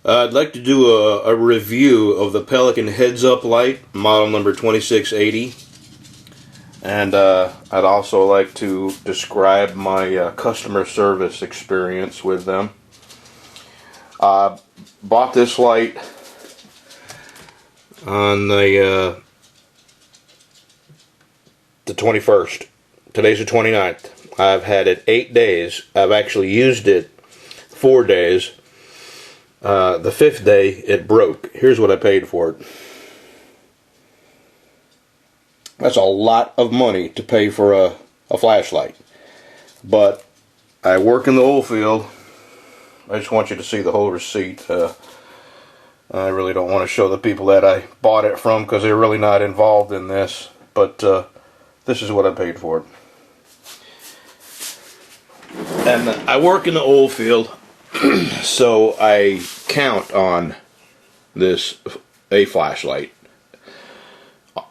I'd like to do a review of the Pelican heads-up light, model number 2680. And I'd also like to describe my customer service experience with them. Bought this light on the 21st. Today's the 29th. I've had it 8 days. I've actually used it 4 days. The 5th day it broke. Here's what I paid for it. That's a lot of money to pay for a flashlight. But I work in the oil field. I just want you to see the whole receipt. I really don't want to show the people that I bought it from because they're really not involved in this. But this is what I paid for it. And I work in the oil field. So I count on a flashlight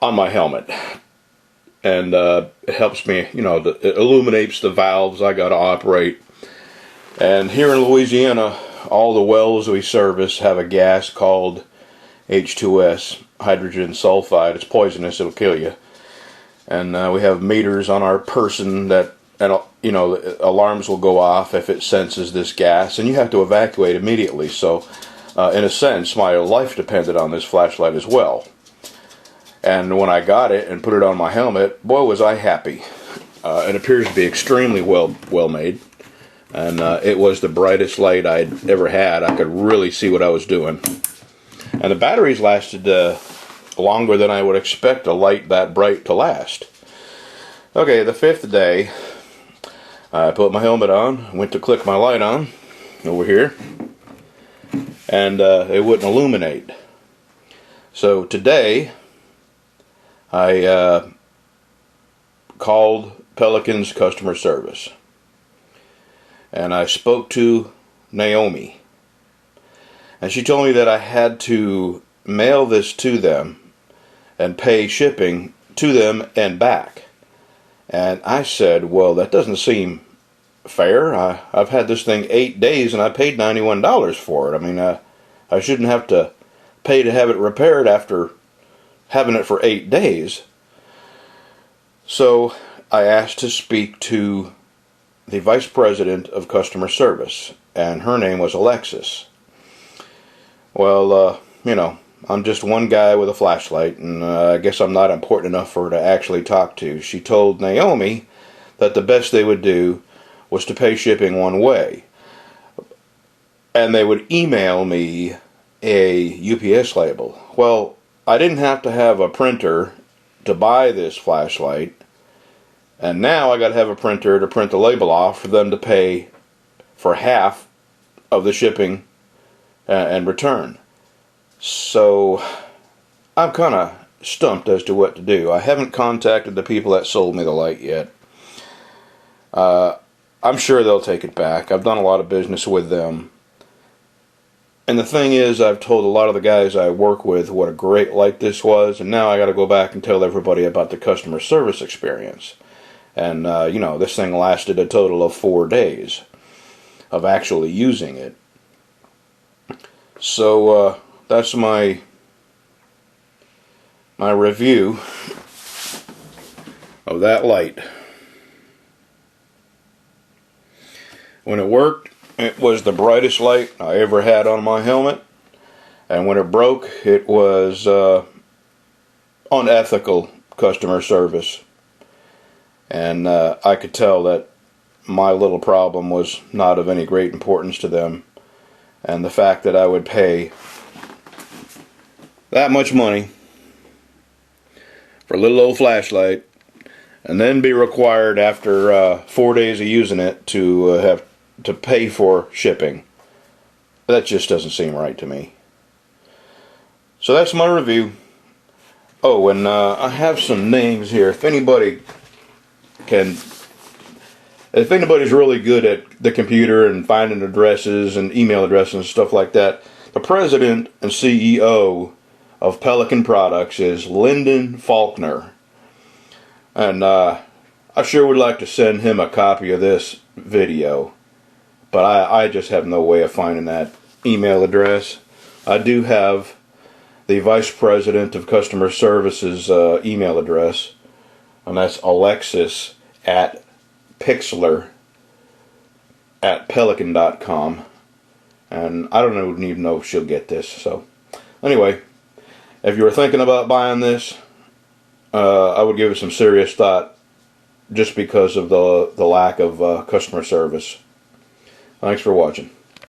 on my helmet, and it helps me, it illuminates the valves I got to operate. And here in Louisiana, all the wells we service have a gas called H2S, hydrogen sulfide. It's poisonous, it'll kill you. And we have meters on our person that, alarms will go off if it senses this gas, and you have to evacuate immediately. So, in a sense, my life depended on this flashlight as well. And when I got it and put it on my helmet, boy, was I happy. It appears to be extremely well made, and it was the brightest light I'd ever had. I could really see what I was doing, and the batteries lasted longer than I would expect a light that bright to last. Okay, the 5th day, I put my helmet on, went to click my light on over here, and it wouldn't illuminate. So today I called Pelican's customer service, and I spoke to Naomi, and she told me that I had to mail this to them and pay shipping to them and back. And I said, well, that doesn't seem fair. I've had this thing 8 days and I paid $91 for it. I mean, I shouldn't have to pay to have it repaired after having it for 8 days. So I asked to speak to the vice president of customer service, and her name was Alexis. Well, I'm just one guy with a flashlight, and I guess I'm not important enough for her to actually talk to. She told Naomi that the best they would do was to pay shipping one way, and they would email me a UPS label. Well, I didn't have to have a printer to buy this flashlight, and now I got to have a printer to print the label off for them to pay for half of the shipping and return. So I'm kind of stumped as to what to do. I haven't contacted the people that sold me the light yet. I'm sure they'll take it back. I've done a lot of business with them. And the thing is, I've told a lot of the guys I work with what a great light this was, and now I got to go back and tell everybody about the customer service experience. And, this thing lasted a total of 4 days of actually using it. So, that's my review of that light. When it worked, it was the brightest light I ever had on my helmet, and when it broke, it was unethical customer service, and I could tell that my little problem was not of any great importance to them, and the fact that I would pay that much money for a little old flashlight and then be required after 4 days of using it to have to pay for shipping, that just doesn't seem right to me. So that's my review. Oh, and I have some names here. If anybody's really good at the computer and finding addresses and email addresses and stuff like that, the president and CEO of Pelican Products is Lyndon Faulkner. And I sure would like to send him a copy of this video, but I just have no way of finding that email address. I do have the Vice President of Customer Service's email address, and that's Alexis at pixler@pelican.com. And I don't even know if she'll get this. So anyway, if you were thinking about buying this, I would give it some serious thought, just because of the lack of customer service. Thanks for watching.